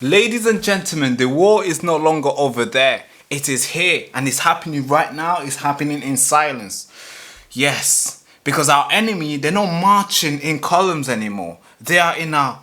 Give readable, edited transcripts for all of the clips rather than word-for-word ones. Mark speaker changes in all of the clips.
Speaker 1: Ladies and gentlemen, the war is no longer over there. It is here and it's happening right now. It's happening in silence. Yes, because our enemy, they're not marching in columns anymore. They are in our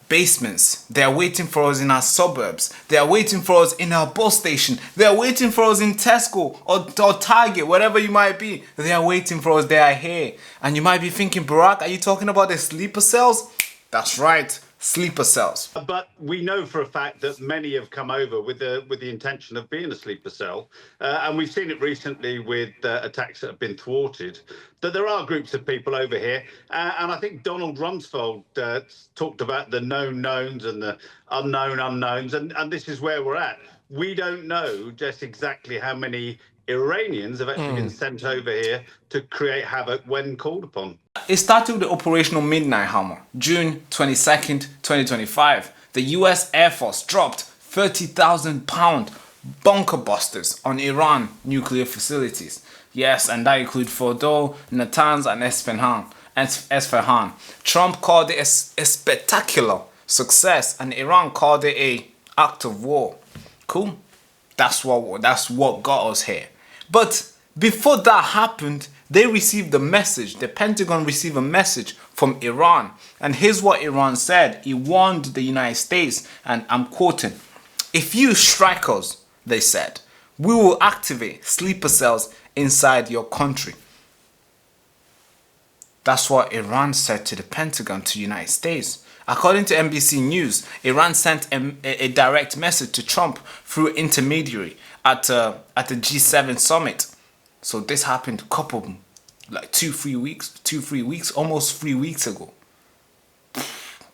Speaker 1: basements. They are waiting for us in our suburbs. They are waiting for us in our bus station. They are waiting for us in Tesco or Target, whatever you might be. They are waiting for us. They are here. And you might be thinking, Barack, are you talking about the sleeper cells? That's right, sleeper cells.
Speaker 2: But we know for a fact that many have come over with the intention of being a sleeper cell, and we've seen it recently with attacks that have been thwarted. That there are groups of people over here, and I think Donald Rumsfeld talked about the known knowns and the unknown unknowns, and this is where we're at. We don't know just exactly how many Iranians have actually been sent over here to create havoc when called upon.
Speaker 1: It started with the Operational Midnight Hammer, June 22nd, 2025. The US Air Force dropped 30,000 pound bunker busters on Iran nuclear facilities. Yes, and that includes Fordo, Natanz, and Esfahan. Trump called it a spectacular success, and Iran called it an act of war. Cool. That's what got us here. But before that happened, they received a message. The Pentagon received a message from Iran. And here's what Iran said. It warned the United States, and I'm quoting, "If you strike us," they said, "we will activate sleeper cells inside your country." That's what Iran said to the Pentagon, to the United States. According to NBC News, Iran sent a direct message to Trump through intermediary at the G7 summit. So this happened like 3 weeks, almost 3 weeks ago.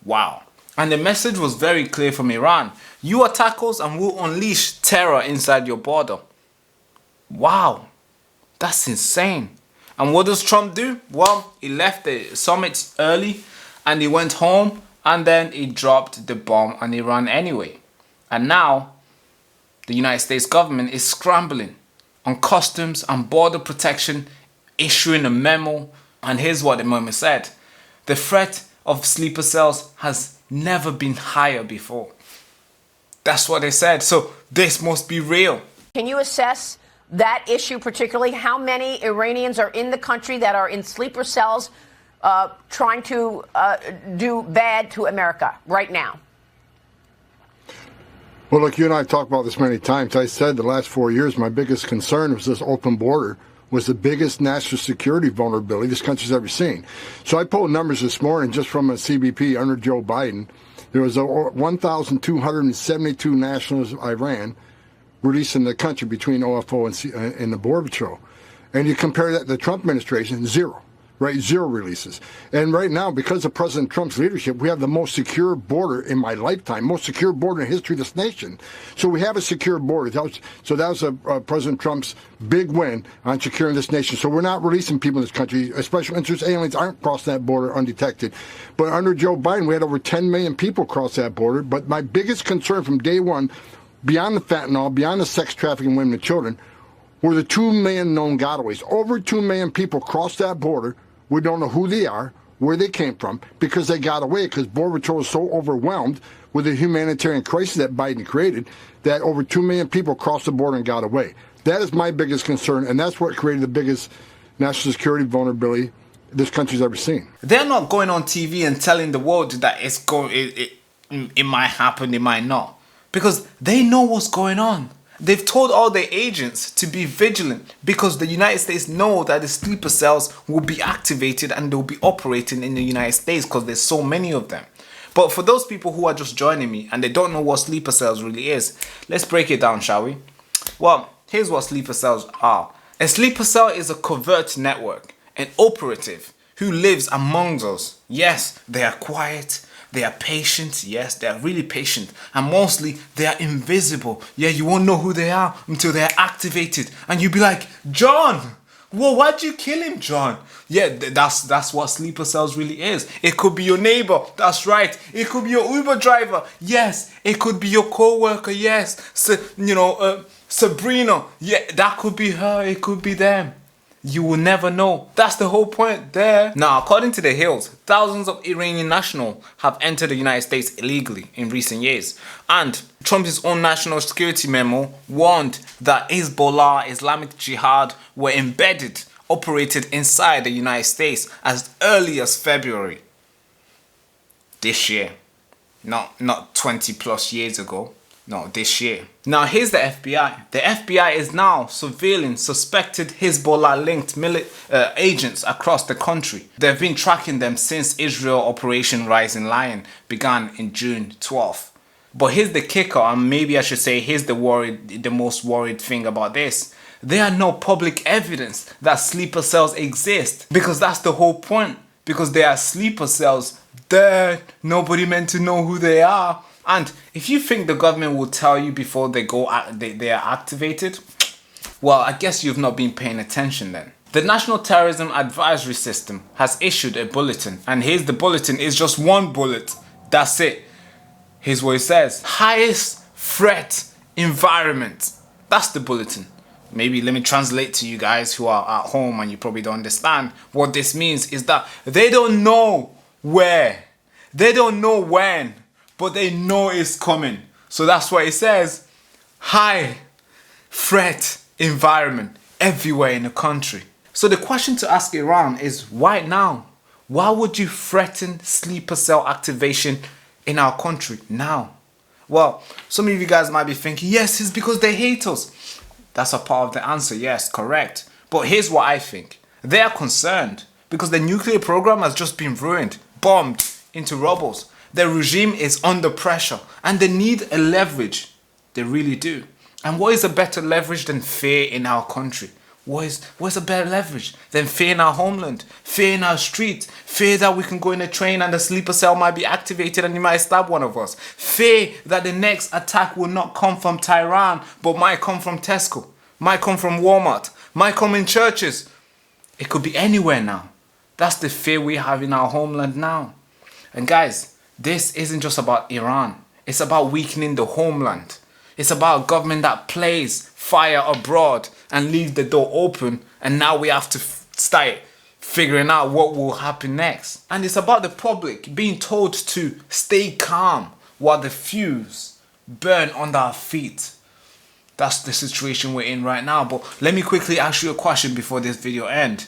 Speaker 1: Wow. And the message was very clear from Iran. You attack us and we'll unleash terror inside your border. Wow. That's insane. And what does Trump do? Well, he left the summit early and he went home and then he dropped the bomb on Iran anyway. And now the United States government is scrambling on customs and border protection, issuing a memo. And here's what the memo said. The threat of sleeper cells has never been higher before. That's what they said. So this must be real.
Speaker 3: Can you assess that issue particularly? How many Iranians are in the country that are in sleeper cells trying to do bad to America right now?
Speaker 4: Well, look, you and I have talked about this many times. I said the last 4 years, my biggest concern was this open border was the biggest national security vulnerability this country's ever seen. So I pulled numbers this morning just from a CBP under Joe Biden. There was 1,272 nationals of Iran released in the country between OFO and the Border Patrol. And you compare that to the Trump administration, zero. Right, zero releases. And right now, because of President Trump's leadership, we have the most secure border in my lifetime, most secure border in the history of this nation. So we have a secure border. That was President Trump's big win on securing this nation. So we're not releasing people in this country. Special interest aliens aren't crossing that border undetected. But under Joe Biden, we had over 10 million people cross that border. But my biggest concern from day one, beyond the fentanyl, beyond the sex trafficking women and children, were the 2 million known gotaways. Over 2 million people crossed that border. We don't know who they are, where they came from, because they got away, because Border Patrol was so overwhelmed with the humanitarian crisis that Biden created that over 2 million people crossed the border and got away. That is my biggest concern, and that's what created the biggest national security vulnerability this country's ever seen.
Speaker 1: They're not going on TV and telling the world that it might happen, it might not. Because they know what's going on. They've told all their agents to be vigilant because the United States know that the sleeper cells will be activated and they'll be operating in the United States because there's so many of them. But for those people who are just joining me and they don't know what sleeper cells really is, let's break it down, shall we? Well, here's what sleeper cells are. A sleeper cell is a covert network, an operative who lives amongst us. Yes, they are quiet. They are patient. Yes, they are really patient. And mostly, they are invisible. Yeah, you won't know who they are until they are activated. And you'll be like, John, well, why'd you kill him, John? Yeah, that's what sleeper cells really is. It could be your neighbor. That's right. It could be your Uber driver. Yes. It could be your co-worker. Yes. Sabrina. Yeah, that could be her. It could be them. You will never know. That's the whole point there. Now, according to the Hills, thousands of Iranian nationals have entered the United States illegally in recent years. And Trump's own national security memo warned that Hezbollah, Islamic Jihad were embedded, operated inside the United States as early as February this year. Not 20 plus years ago. No, this year. Now here's the FBI. The FBI is now surveilling suspected Hezbollah-linked agents across the country. They've been tracking them since Israel Operation Rising Lion began in June 12th. But here's the kicker, and maybe I should say here's the most worried thing about this. There are no public evidence that sleeper cells exist, because that's the whole point. Because they are sleeper cells, nobody meant to know who they are. And if you think the government will tell you before they are activated, well, I guess you've not been paying attention then. The National Terrorism Advisory System has issued a bulletin, and here's the bulletin. It's just one bullet. That's it. Here's what it says. Highest threat environment. That's the bulletin. Maybe let me translate to you guys who are at home and you probably don't understand. What this means is that they don't know where, they don't know when, but they know it's coming. So that's why it says high threat environment everywhere in the country. So the question to ask Iran is, why now? Why would you threaten sleeper cell activation in our country now? Well, some of you guys might be thinking, yes, it's because they hate us. That's a part of the answer, yes, correct. But here's what I think. They are concerned because the nuclear program has just been ruined, bombed into rubble. The regime is under pressure and they need a leverage. They really do. And what is a better leverage than fear in our country? What's a better leverage than fear in our homeland, fear in our street, fear that we can go in a train and the sleeper cell might be activated and you might stab one of us, fear that the next attack will not come from Tehran but might come from Tesco, might come from Walmart, might come in churches. It could be anywhere now. That's the fear we have in our homeland now. And guys, this isn't just about Iran. It's about weakening the homeland. It's about a government that plays fire abroad and leaves the door open, and now we have to start figuring out what will happen next. And it's about the public being told to stay calm while the fuse burn under our feet. That's the situation we're in right now. But let me quickly ask you a question before this video ends.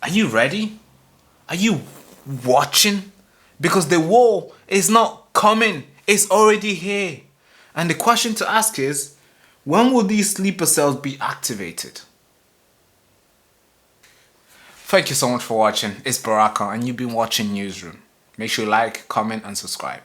Speaker 1: Are you ready? Are you watching? Because the war is not coming. It's already here. And the question to ask is, when will these sleeper cells be activated? Thank you so much for watching. It's Baraka and you've been watching Newsroom. Make sure you like, comment and subscribe.